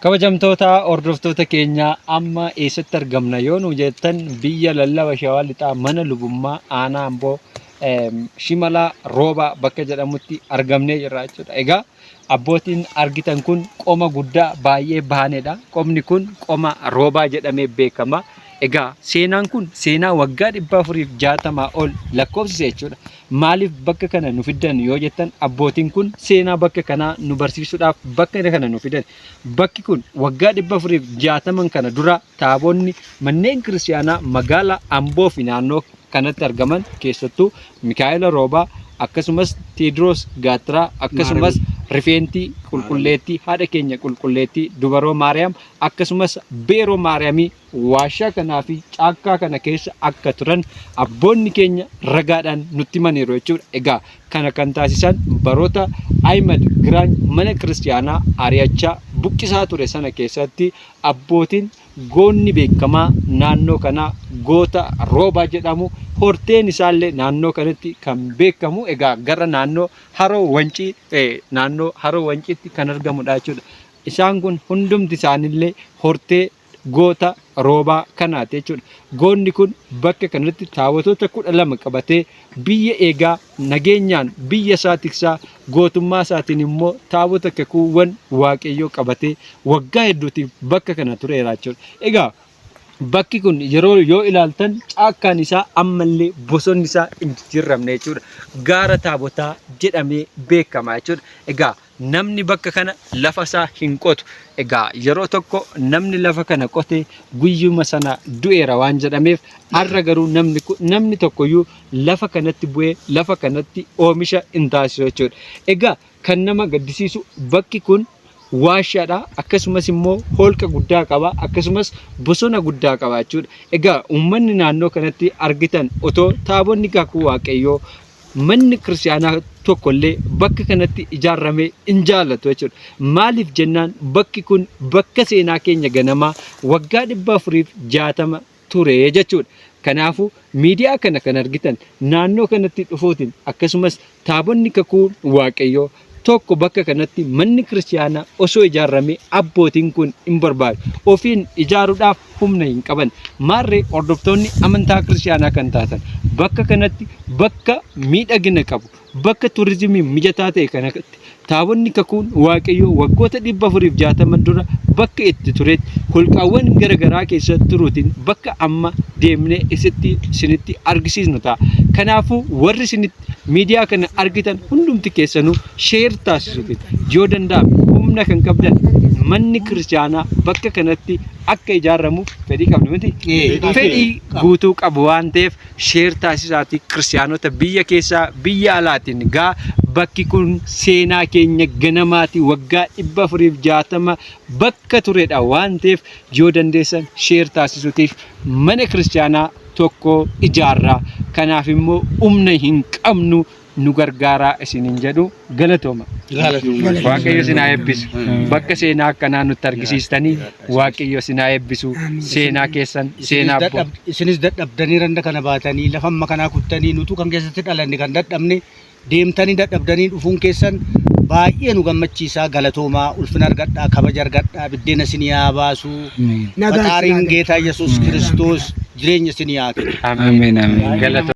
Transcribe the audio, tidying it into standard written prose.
Kabajamtoota hordoftoota keenya amma eessatti argamna yoo nu jettan biyya lallaba shawaa lixaa mana lubummaa aanaa Amboo Shimala Rooba bakka jedhamutti argamnee jirra jechuudha. Egaa abbootiin argitan kun qoma guddaa baay'ee bahanedha. Qomni kun qoma roobaa jedhamee beekama. Egaa seenaan kun seenaa waggaa 460 ol lakkoofsise jechuudha. Maaliif bakka kana nu fiddan yoo jettan abbootiin kun seenaa bakka kanaa nu barsiisuudhaaf bakka kana nu fiddan. Bakki kun waggaa 460 kana dura taabonni manneen kiristaanaa magaalaa Amboo fi naannoo kanatti argaman keessattuu Mikaa'ela Roobaa akkasumas Teediroos Gaattiraa akkasumas Rifeentii Qulqulleettii haadha keenya Qulqulleettii Dubaroo Maariyaam akkasumas Beeroo Maariyaamii waashaa kanaa fi caakkaa kana keessa akka turan abboonni keenya ragaadhaan nutti himaniiru jechuudha. Egaa kana kan taasisan baroota Ahimad Giraany mana kiristaanaa ari'achaa buqqisaa ture sana keessatti abbootiin goonni beekamaa naannoo kanaa goota Roobaa jedhamu horteen isaallee naannoo kanatti kan beekamu. Egaa gara naannoo Haroo Wancii naannoo Haroo Wanciitti kan argamudha jechuudha. Isaan kun hundumti isaanillee hortee goota Roobaa kanaati jechuudha. Goonni kun bakka kanatti taabotota 12 qabatee biyya eegaa nageenyaan biyya isaa tiksaa gootummaa isaatiin immoo taabota kakuuwwan waaqayyoo qabatee waggaa hedduutiif bakka kana tureera jechuudha. Egaa bakki kun yeroo yoo ilaaltan caakkaan isaa ammallee bosonni isaa hin jijjiiramne jechuudha. Gaara taabotaa jedhamee beekama jechuudha. Egaa namni bakka kana lafa isaa hin qotu. Egaa yeroo tokko namni lafa kana qote guyyuma sana du'eera waan jedhameef har'a garuu namni tokkoyyuu lafa kanatti bu'ee lafa kanatti oomisha hin taasisu jechuudha. Egaa kan nama gaddisiisu bakki kun waashaadha akkasumas immoo holqa guddaa qaba akkasumas bosona guddaa qaba jechuudha. Egaa uummanni naannoo kanatti argitan otoo taabonni kakuu waaqayyoo manni kiristaanaa tokkollee bakka kanatti ijaarramee hin jaallatu jechuudha. Maaliif jennaan bakki kun bakka seenaa keenya ganamaa waggaa 460 ture jechuudha. Kanaafuu miidiyaa kana kan argitan naannoo kanatti dhufuutiin akkasumas taabonni kakuu waaqayyoo tokko bakka kanatti manni kiristaanaa osoo ijaarramee abbootiin kun hin barbaadu. Ofiin ijaaruudhaaf humna hin qaban. Maarree hordoftoonni amantaa kiristaanaa kan taatan bakka kanatti bakka miidhagina qabu bakka turizimii mijataa ta'e kanatti taabonni kakuun waaqayyoo waggoota 460 dura bakka itti turetti holqaawwan garaagaraa keessatti turuutiin bakka amma deemnee isinitti argisiisnu ta'a. Kanaafuu warri isinitti miidiyaa kana argitan hundumti keessanuu sheer taasisuutiin yoo danda'ame humna kan qabdan manni kiristaanaa bakka kanatti akka ijaaramuuf fedhii qabdu miti. Fedhii guutuu qabu waan ta'eef sheer taasisaatii kiristaanota biyya keessaa biyya alaatiin gaa bakki kun seenaa keenya ganamaati waggaa 460 bakka turedha waan ta'eef yoo dandeessan sheer taasisuutiif mana kiristaanaa tokko ijaarraa. Kanaaf immoo humna hin qabnu nu gargaaraa isiniin jedhu galatooma. Waaqayyo isin haa eebbisu. Bakka seenaa akkanaa nutti argisiistanii waaqayyo isin haa eebbisu. Seenaa keessan seenaa abboo. Isinis dadhabdanii randa kana baatanii lafa amma kanaa kuttanii nutu kan keessatti dhalanne kan dadhabne deemtanii dadhabdanii dhufuun keessan baay'ee nu gammachiisa. Galatoomaa ulfina argadhaa kabaja argadhaa biddeena isinii haa baasu. Faqaariin Geetaa Yesuus Kiristoos jireenya isinii haa kennu. Ameen. Galatooma.